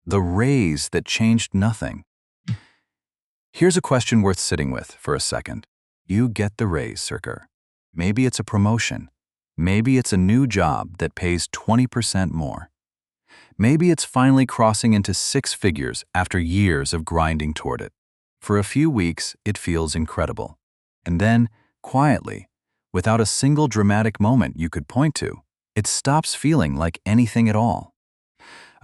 The raise that changed nothing. Here's a question worth sitting with for a second. You get the raise, Sirker. Maybe it's a promotion. Maybe it's a new job that pays 20% more. Maybe it's finally crossing into six figures after years of grinding toward it. For a few weeks, it feels incredible. And then, quietly, without a single dramatic moment you could point to, it stops feeling like anything at all.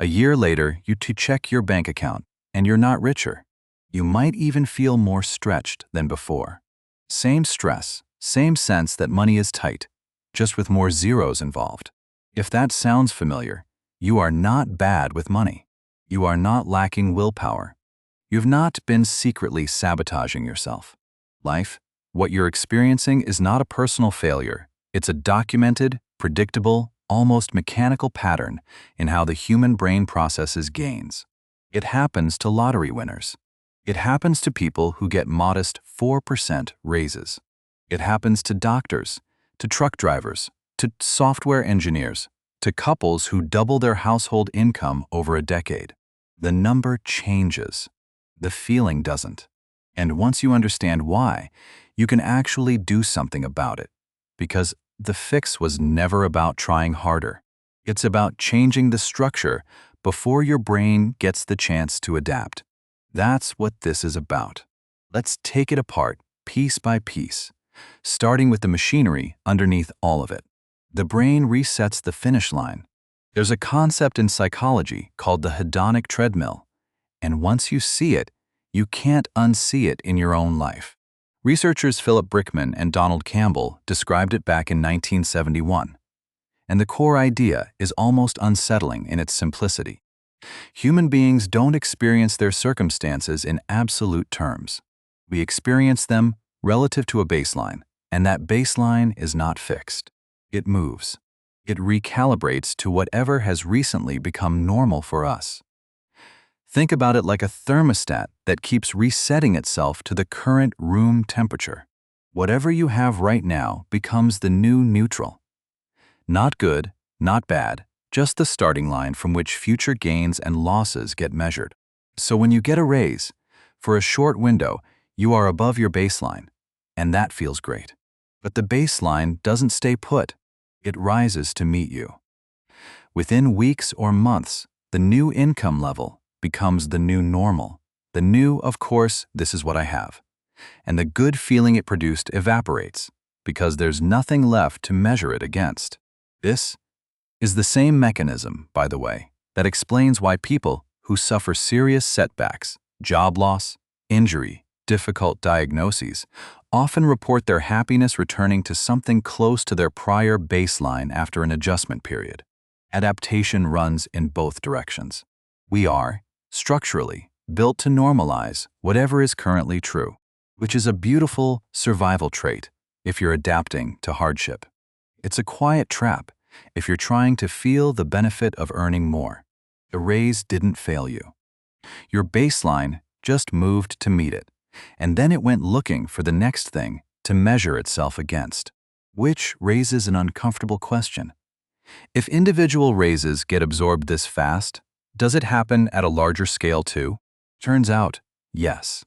A year later, you check your bank account, and you're not richer. You might even feel more stretched than before. Same stress, same sense that money is tight, just with more zeros involved. If that sounds familiar, you are not bad with money. You are not lacking willpower. You've not been secretly sabotaging yourself. Life, what you're experiencing is not a personal failure. It's a documented, predictable, almost mechanical pattern in how the human brain processes gains. It happens to lottery winners. It happens to people who get modest 4% raises. It happens to doctors, to truck drivers, to software engineers, to couples who double their household income over a decade. The number changes. The feeling doesn't. And once you understand why, you can actually do something about it. Because the fix was never about trying harder. It's about changing the structure before your brain gets the chance to adapt. That's what this is about. Let's take it apart, piece by piece, starting with the machinery underneath all of it. The brain resets the finish line. There's a concept in psychology called the hedonic treadmill, and once you see it, you can't unsee it in your own life. Researchers Philip Brickman and Donald Campbell described it back in 1971, and the core idea is almost unsettling in its simplicity. Human beings don't experience their circumstances in absolute terms. We experience them relative to a baseline, and that baseline is not fixed. It moves. It recalibrates to whatever has recently become normal for us. Think about it like a thermostat that keeps resetting itself to the current room temperature. Whatever you have right now becomes the new neutral. Not good, not bad, just the starting line from which future gains and losses get measured. So when you get a raise, for a short window, you are above your baseline, and that feels great. But the baseline doesn't stay put. It rises to meet you. Within weeks or months, the new income level becomes the new normal. The new, of course, this is what I have. And the good feeling it produced evaporates because there's nothing left to measure it against. This is the same mechanism, by the way, that explains why people who suffer serious setbacks, job loss, injury, difficult diagnoses, often report their happiness returning to something close to their prior baseline after an adjustment period. Adaptation runs in both directions. We are, structurally, built to normalize whatever is currently true, which is a beautiful survival trait if you're adapting to hardship. It's a quiet trap if you're trying to feel the benefit of earning more. The raise didn't fail you. Your baseline just moved to meet it, and then it went looking for the next thing to measure itself against, which raises an uncomfortable question. If individual raises get absorbed this fast, does it happen at a larger scale too? Turns out, yes.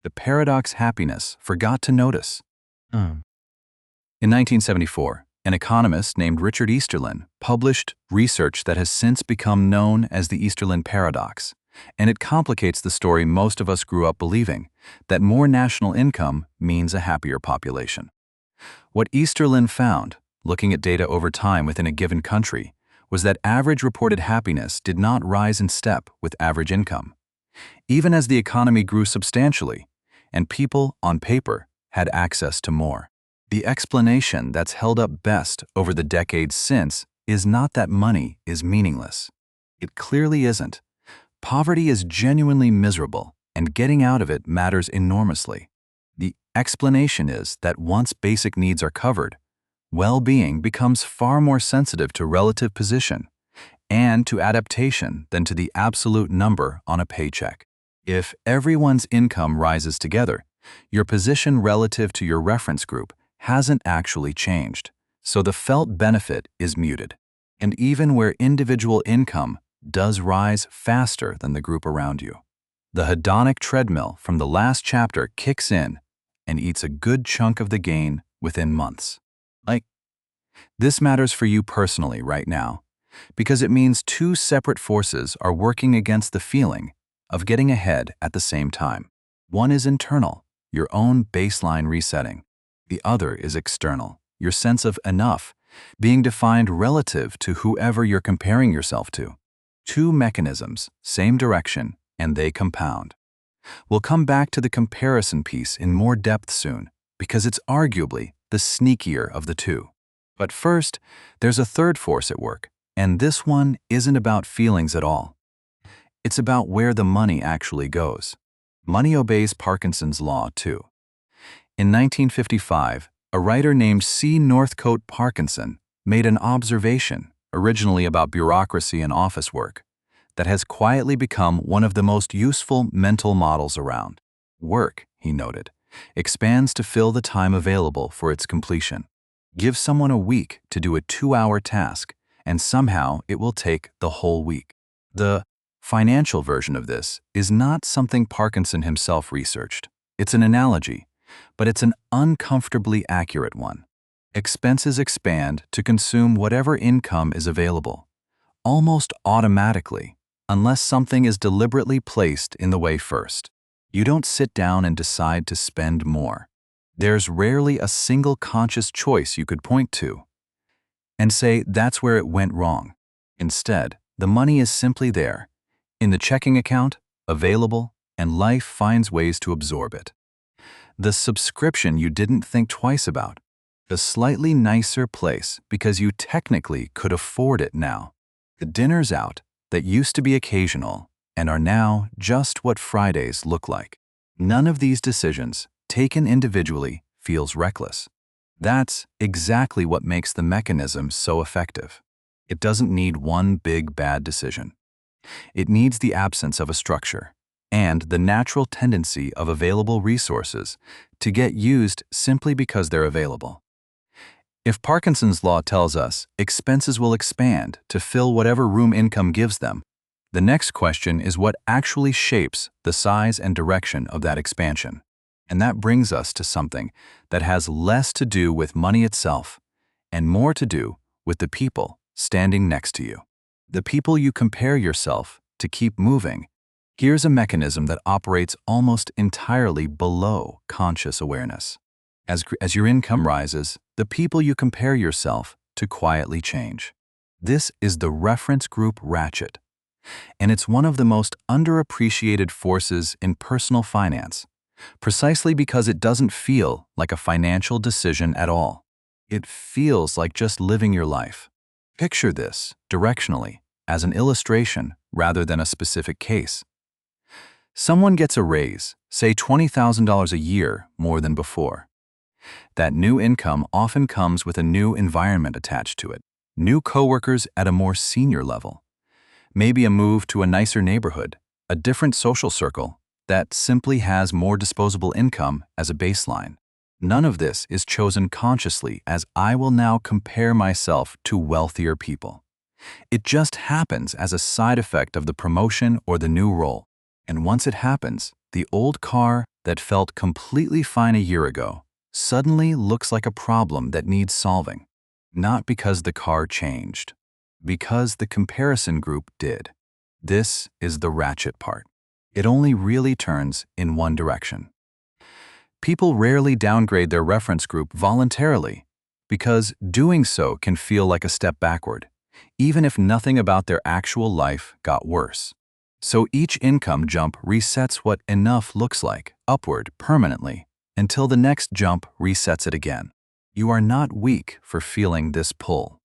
The paradox happiness forgot to notice. In 1974, an economist named Richard Easterlin published research that has since become known as the Easterlin Paradox, and it complicates the story most of us grew up believing, that more national income means a happier population. What Easterlin found, looking at data over time within a given country, was that average reported happiness did not rise in step with average income. Even as the economy grew substantially, and people, on paper, had access to more. The explanation that's held up best over the decades since is not that money is meaningless. It clearly isn't. Poverty is genuinely miserable, and getting out of it matters enormously. The explanation is that once basic needs are covered, well-being becomes far more sensitive to relative position and to adaptation than to the absolute number on a paycheck. If everyone's income rises together, your position relative to your reference group hasn't actually changed, so the felt benefit is muted. And even where individual income does rise faster than the group around you. The hedonic treadmill from the last chapter kicks in and eats a good chunk of the gain within months. This matters for you personally right now, because it means two separate forces are working against the feeling of getting ahead at the same time. One is internal, your own baseline resetting. The other is external, your sense of enough, being defined relative to whoever you're comparing yourself to. Two mechanisms, same direction, and they compound. We'll come back to the comparison piece in more depth soon, because it's arguably the sneakier of the two. But first, there's a third force at work, and this one isn't about feelings at all. It's about where the money actually goes. Money obeys Parkinson's law, too. In 1955, a writer named C. Northcote Parkinson made an observation, originally about bureaucracy and office work, that has quietly become one of the most useful mental models around. Work, he noted, expands to fill the time available for its completion. Give someone a week to do a 2-hour task, and somehow it will take the whole week. The financial version of this is not something Parkinson himself researched. It's an analogy, but it's an uncomfortably accurate one. Expenses expand to consume whatever income is available, almost automatically, unless something is deliberately placed in the way first. You don't sit down and decide to spend more. There's rarely a single conscious choice you could point to and say that's where it went wrong. Instead, the money is simply there, in the checking account, available, and life finds ways to absorb it. The subscription you didn't think twice about, a slightly nicer place because you technically could afford it now. The dinners out that used to be occasional and are now just what Fridays look like. None of these decisions, taken individually, feels reckless. That's exactly what makes the mechanism so effective. It doesn't need one big bad decision. It needs the absence of a structure and the natural tendency of available resources to get used simply because they're available. If Parkinson's law tells us expenses will expand to fill whatever room income gives them, the next question is what actually shapes the size and direction of that expansion. And that brings us to something that has less to do with money itself and more to do with the people standing next to you. The people you compare yourself to keep moving. Here's a mechanism that operates almost entirely below conscious awareness. As your income rises, the people you compare yourself to quietly change. This is the reference group ratchet, and it's one of the most underappreciated forces in personal finance, precisely because it doesn't feel like a financial decision at all. It feels like just living your life. Picture this, directionally, as an illustration rather than a specific case. Someone gets a raise, say $20,000 a year more than before. That new income often comes with a new environment attached to it, new coworkers at a more senior level, maybe a move to a nicer neighborhood, a different social circle that simply has more disposable income as a baseline. None of this is chosen consciously as I will now compare myself to wealthier people. It just happens as a side effect of the promotion or the new role. And once it happens, the old car that felt completely fine a year ago suddenly looks like a problem that needs solving. Not because the car changed, because the comparison group did. This is the ratchet part. It only really turns in one direction. People rarely downgrade their reference group voluntarily because doing so can feel like a step backward, even if nothing about their actual life got worse. So each income jump resets what enough looks like, upward permanently, until the next jump resets it again. You are not weak for feeling this pull.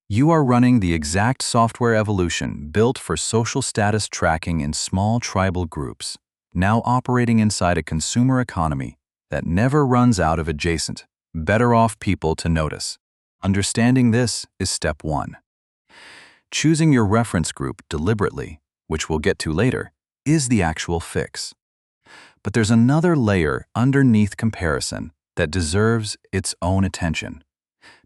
You are running the exact software evolution built for social status tracking in small tribal groups, now operating inside a consumer economy that never runs out of adjacent, better-off people to notice. Understanding this is step one. Choosing your reference group deliberately, which we'll get to later, is the actual fix. But there's another layer underneath comparison that deserves its own attention,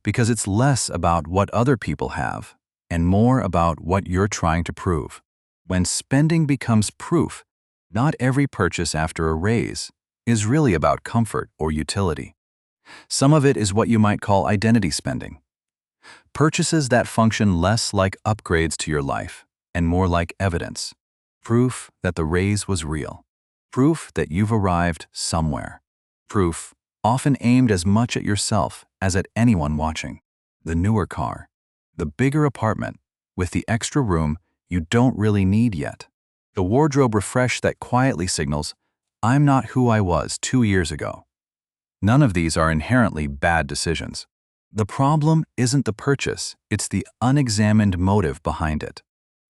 because it's less about what other people have and more about what you're trying to prove. When spending becomes proof, not every purchase after a raise is really about comfort or utility. Some of it is what you might call identity spending. Purchases that function less like upgrades to your life and more like evidence. Proof that the raise was real. Proof that you've arrived somewhere. Proof often aimed as much at yourself as at anyone watching. The newer car. The bigger apartment with the extra room you don't really need yet. The wardrobe refresh that quietly signals, I'm not who I was 2 years ago. None of these are inherently bad decisions. The problem isn't the purchase, it's the unexamined motive behind it.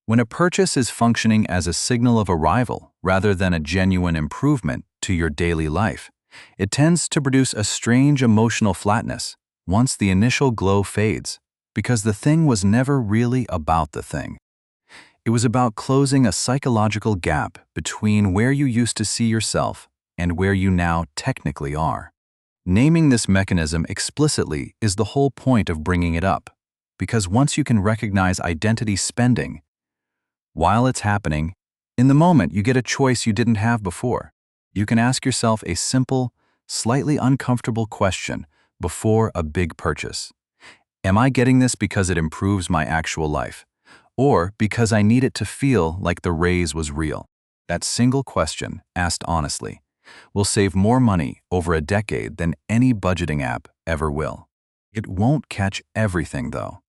When a purchase is functioning as a signal of arrival rather than a genuine improvement to your daily life, it tends to produce a strange emotional flatness once the initial glow fades, because the thing was never really about the thing. It was about closing a psychological gap between where you used to see yourself and where you now technically are. Naming this mechanism explicitly is the whole point of bringing it up, because once you can recognize identity spending, while it's happening, in the moment you get a choice you didn't have before. You can ask yourself a simple, slightly uncomfortable question before a big purchase. Am I getting this because it improves my actual life, or because I need it to feel like the raise was real? That single question, asked honestly, will save more money over a decade than any budgeting app ever will. It won't catch everything, though.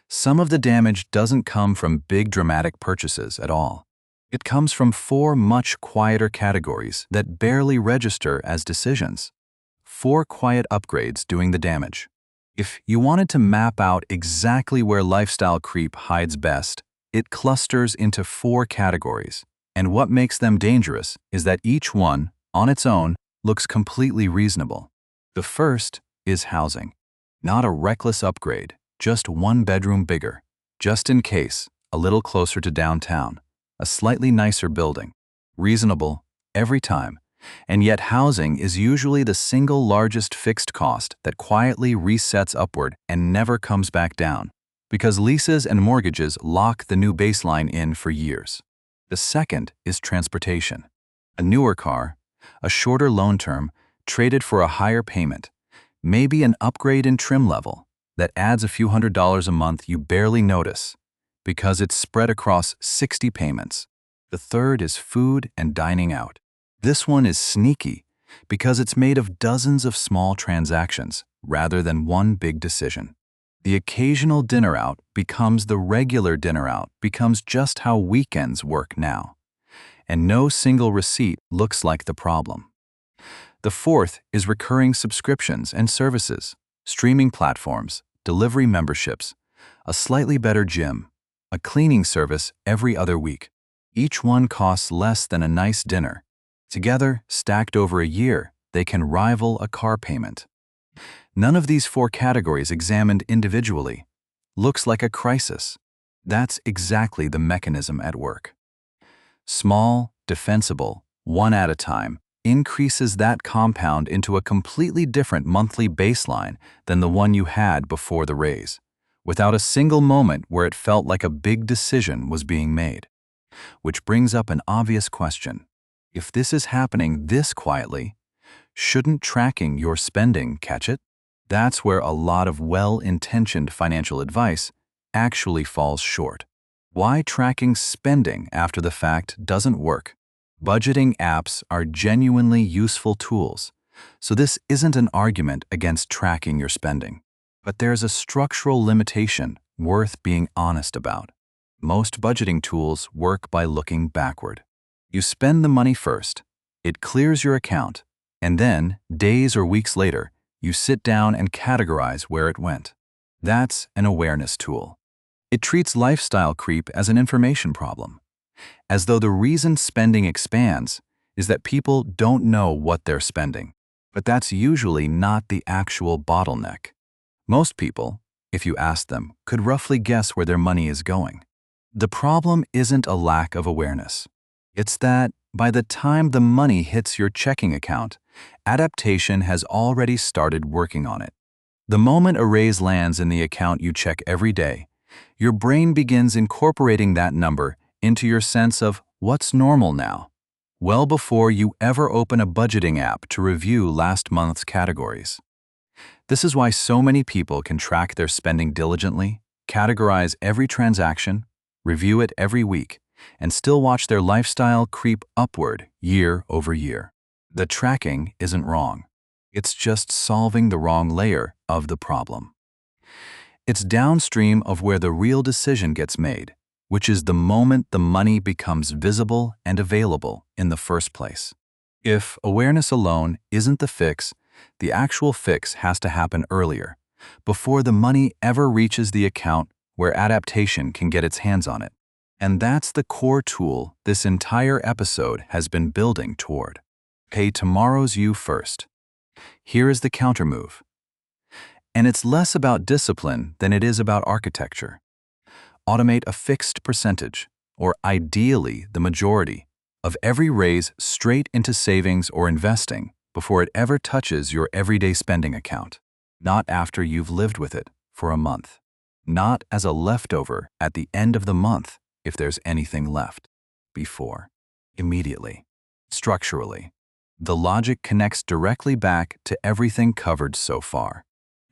Some of the damage doesn't come from big dramatic purchases at all. It comes from 4 much quieter categories that barely register as decisions. 4 quiet upgrades doing the damage. If you wanted to map out exactly where lifestyle creep hides best, it clusters into 4 categories. And what makes them dangerous is that each one, on its own, looks completely reasonable. The first is housing. Not a reckless upgrade, just 1 bedroom bigger, just in case, a little closer to downtown, a slightly nicer building. Reasonable, every time. And yet housing is usually the single largest fixed cost that quietly resets upward and never comes back down, because leases and mortgages lock the new baseline in for years. The second is transportation. A newer car, a shorter loan term, traded for a higher payment, maybe an upgrade in trim level that adds a few $100s a month you barely notice because it's spread across 60 payments. The third is food and dining out. This one is sneaky because it's made of dozens of small transactions rather than one big decision. The occasional dinner out becomes the regular dinner out, becomes just how weekends work now. And no single receipt looks like the problem. The fourth is recurring subscriptions and services, streaming platforms, delivery memberships, a slightly better gym, a cleaning service every other week. Each one costs less than a nice dinner. Together, stacked over a year, they can rival a car payment. None of these 4 categories examined individually looks like a crisis. That's exactly the mechanism at work. Small, defensible, one at a time, increases that compound into a completely different monthly baseline than the one you had before the raise, without a single moment where it felt like a big decision was being made. Which brings up an obvious question. If this is happening this quietly, shouldn't tracking your spending catch it? That's where a lot of well-intentioned financial advice actually falls short. Why tracking spending after the fact doesn't work. Budgeting apps are genuinely useful tools, so this isn't an argument against tracking your spending. But there's a structural limitation worth being honest about. Most budgeting tools work by looking backward. You spend the money first, it clears your account, and then, days or weeks later, you sit down and categorize where it went. That's an awareness tool. It treats lifestyle creep as an information problem, as though the reason spending expands is that people don't know what they're spending. But that's usually not the actual bottleneck. Most people, if you ask them, could roughly guess where their money is going. The problem isn't a lack of awareness. It's that by the time the money hits your checking account, adaptation has already started working on it. The moment a raise lands in the account you check every day, Your brain begins incorporating that number into your sense of what's normal now, well before you ever open a budgeting app to review last month's categories. This is why so many people can track their spending diligently, categorize every transaction, review it every week, and still watch their lifestyle creep upward year over year. The tracking isn't wrong. It's just solving the wrong layer of the problem. It's downstream of where the real decision gets made, which is the moment the money becomes visible and available in the first place. If awareness alone isn't the fix, the actual fix has to happen earlier, before the money ever reaches the account where adaptation can get its hands on it. And that's the core tool this entire episode has been building toward. Pay tomorrow's you first. Here is the countermove. And it's less about discipline than it is about architecture. Automate a fixed percentage, or ideally the majority, of every raise straight into savings or investing before it ever touches your everyday spending account. Not after you've lived with it for a month. Not as a leftover at the end of the month, if there's anything left. Before. Immediately. Structurally. The logic connects directly back to everything covered so far.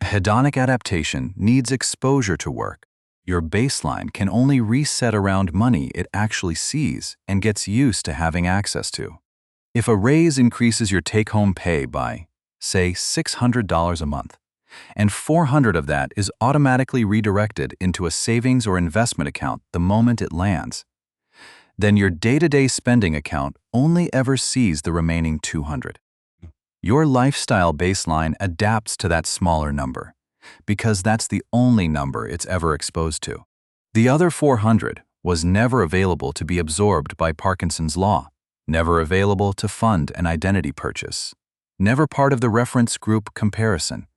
Hedonic adaptation needs exposure to work. Your baseline can only reset around money it actually sees and gets used to having access to. If a raise increases your take-home pay by, say, $600 a month, and $400 of that is automatically redirected into a savings or investment account the moment it lands, then your day-to-day spending account only ever sees the remaining $200. Your lifestyle baseline adapts to that smaller number, because that's the only number it's ever exposed to. The other $400 was never available to be absorbed by Parkinson's law, never available to fund an identity purchase, never part of the reference group comparison,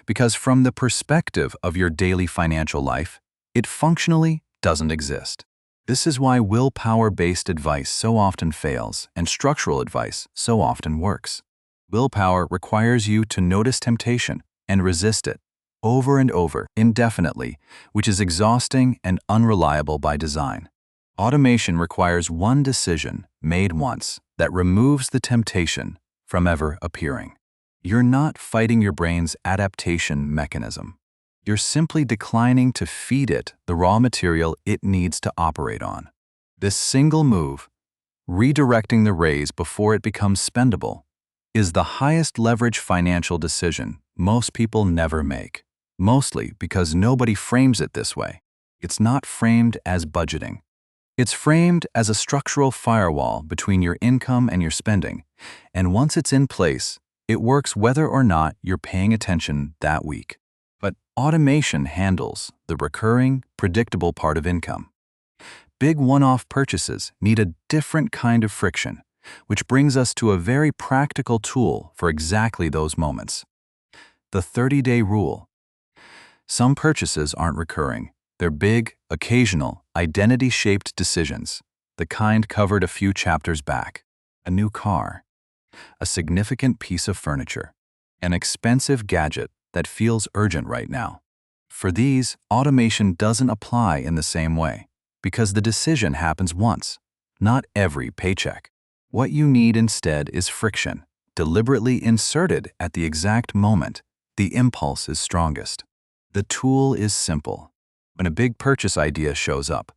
because from the perspective of your daily financial life, it functionally doesn't exist. This is why willpower-based advice so often fails and structural advice so often works. Willpower requires you to notice temptation and resist it over and over indefinitely, which is exhausting and unreliable by design. Automation requires one decision made once that removes the temptation from ever appearing. You're not fighting your brain's adaptation mechanism. You're simply declining to feed it the raw material it needs to operate on. This single move, redirecting the raise before it becomes spendable, is the highest leverage financial decision most people never make, mostly because nobody frames it this way. It's not framed as budgeting. It's framed as a structural firewall between your income and your spending, and once it's in place, it works whether or not you're paying attention that week. But automation handles the recurring, predictable part of income. Big one-off purchases need a different kind of friction, which brings us to a very practical tool for exactly those moments. The 30-day rule. Some purchases aren't recurring. They're big, occasional, identity-shaped decisions, the kind covered a few chapters back. A new car, a significant piece of furniture, an expensive gadget that feels urgent right now. For these, automation doesn't apply in the same way, because the decision happens once, not every paycheck. What you need instead is friction, deliberately inserted at the exact moment the impulse is strongest. The tool is simple. When a big purchase idea shows up,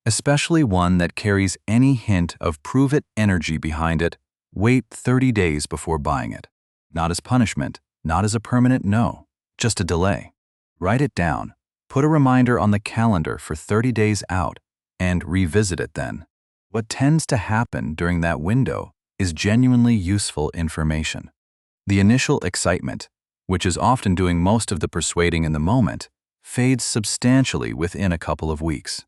especially one that carries any hint of prove-it energy behind it, wait 30 days before buying it. Not as punishment, not as a permanent no, just a delay. Write it down, put a reminder on the calendar for 30 days out, and revisit it then. What tends to happen during that window is genuinely useful information. The initial excitement, which is often doing most of the persuading in the moment, fades substantially within a couple of weeks.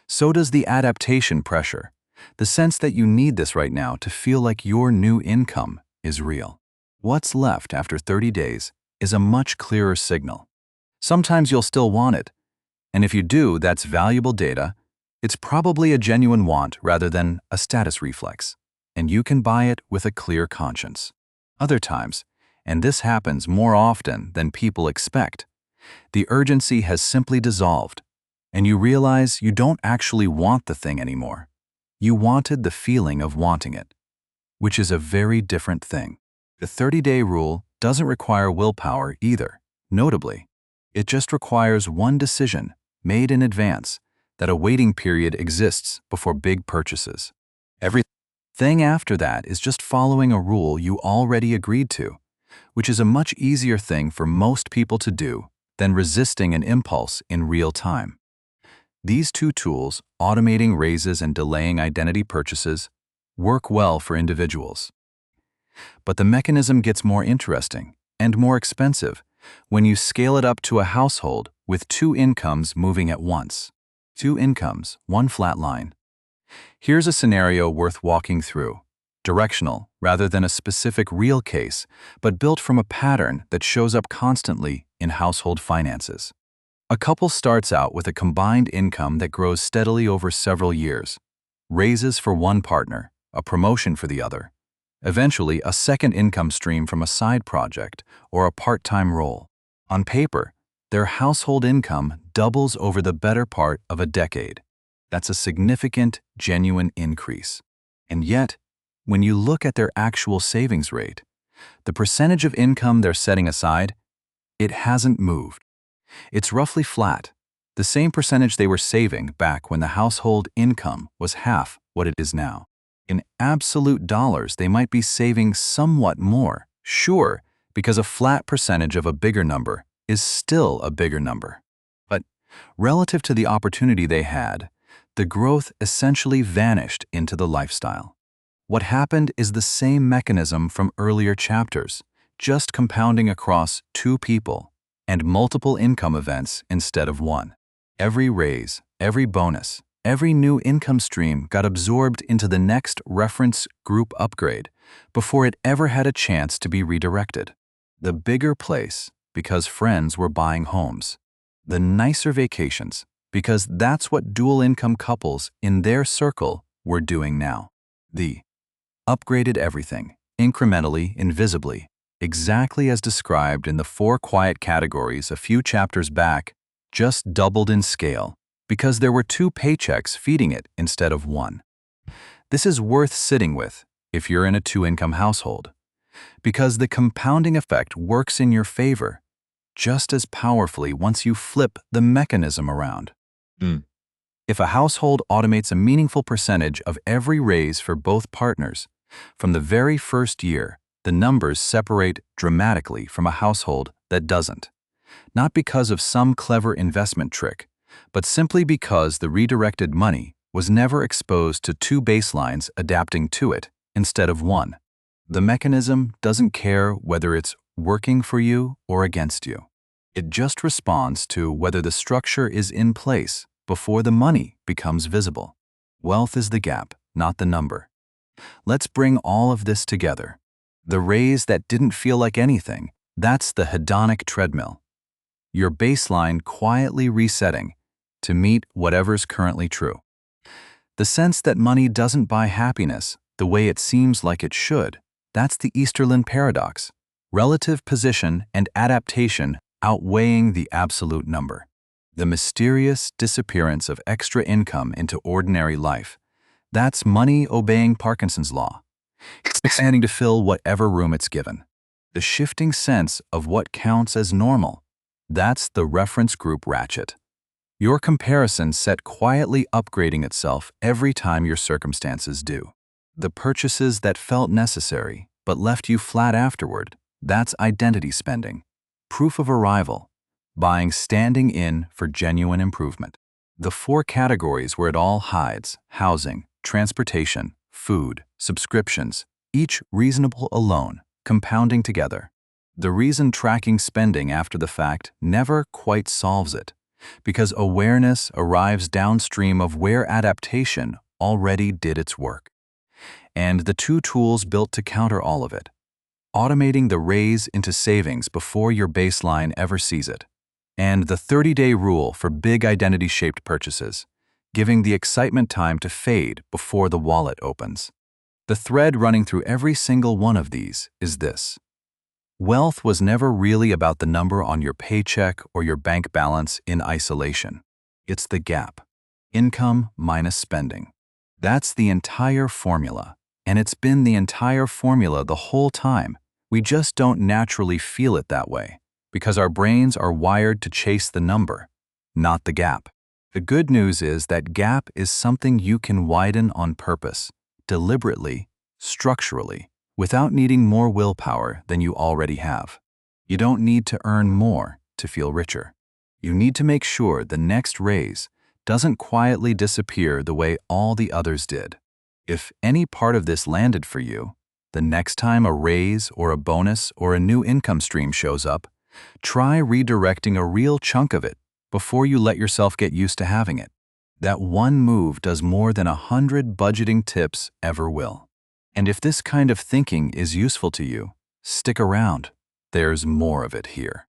So does the adaptation pressure, the sense that you need this right now to feel like your new income is real. What's left after 30 days is a much clearer signal. Sometimes you'll still want it, and if you do, that's valuable data. It's probably a genuine want rather than a status reflex, and you can buy it with a clear conscience. Other times, and this happens more often than people expect, the urgency has simply dissolved, and you realize you don't actually want the thing anymore. You wanted the feeling of wanting it, which is a very different thing. The 30-day rule doesn't require willpower either. Notably, it just requires one decision made in advance that a waiting period exists before big purchases. Everything after that is just following a rule you already agreed to, which is a much easier thing for most people to do than resisting an impulse in real time. These two tools, automating raises and delaying identity purchases, work well for individuals. But the mechanism gets more interesting and more expensive when you scale it up to a household with two incomes moving at once. Two incomes, one flat line. Here's a scenario worth walking through, directional rather than a specific real case, but built from a pattern that shows up constantly in household finances. A couple starts out with a combined income that grows steadily over several years. Raises for one partner, a promotion for the other. Eventually, a second income stream from a side project or a part-time role. On paper, their household income doubles over the better part of a decade. That's a significant, genuine increase. And yet, when you look at their actual savings rate, the percentage of income they're setting aside, it hasn't moved. It's roughly flat, the same percentage they were saving back when the household income was half what it is now. In absolute dollars, they might be saving somewhat more, sure, because a flat percentage of a bigger number is still a bigger number. But relative to the opportunity they had, the growth essentially vanished into the lifestyle. What happened is the same mechanism from earlier chapters, just compounding across two people and multiple income events instead of one. Every raise, every bonus, every new income stream got absorbed into the next reference group upgrade before it ever had a chance to be redirected. The bigger place, because friends were buying homes. The nicer vacations, because that's what dual income couples in their circle were doing now. The upgraded everything, incrementally, invisibly, exactly as described in the 4 quiet categories a few chapters back, just doubled in scale because there were 2 paychecks feeding it instead of one. This is worth sitting with if you're in a 2-income household, because the compounding effect works in your favor just as powerfully once you flip the mechanism around. If a household automates a meaningful percentage of every raise for both partners, from the very first year, the numbers separate dramatically from a household that doesn't. Not because of some clever investment trick, but simply because the redirected money was never exposed to 2 baselines adapting to it instead of one. The mechanism doesn't care whether it's working for you or against you. It just responds to whether the structure is in place before the money becomes visible. Wealth is the gap, not the number. Let's bring all of this together. The raise that didn't feel like anything, that's the hedonic treadmill. Your baseline quietly resetting to meet whatever's currently true. The sense that money doesn't buy happiness the way it seems like it should, that's the Easterlin Paradox. Relative position and adaptation outweighing the absolute number. The mysterious disappearance of extra income into ordinary life, that's money obeying Parkinson's law. Expanding to fill whatever room it's given. The shifting sense of what counts as normal, that's the reference group ratchet. Your comparison set quietly upgrading itself every time your circumstances do. The purchases that felt necessary but left you flat afterward, that's identity spending. Proof of arrival. Buying standing in for genuine improvement. The 4 categories where it all hides: housing, transportation, food, subscriptions, each reasonable alone, compounding together. The reason tracking spending after the fact never quite solves it, because awareness arrives downstream of where adaptation already did its work. And the 2 tools built to counter all of it. Automating the raise into savings before your baseline ever sees it. And the 30-day rule for big identity-shaped purchases, giving the excitement time to fade before the wallet opens. The thread running through every single one of these is this. Wealth was never really about the number on your paycheck or your bank balance in isolation. It's the gap. Income minus spending. That's the entire formula. And it's been the entire formula the whole time. We just don't naturally feel it that way, because our brains are wired to chase the number, not the gap. The good news is that gap is something you can widen on purpose, deliberately, structurally, without needing more willpower than you already have. You don't need to earn more to feel richer. You need to make sure the next raise doesn't quietly disappear the way all the others did. If any part of this landed for you, the next time a raise or a bonus or a new income stream shows up, try redirecting a real chunk of it before you let yourself get used to having it. That one move does more than 100 budgeting tips ever will. And if this kind of thinking is useful to you, stick around. There's more of it here.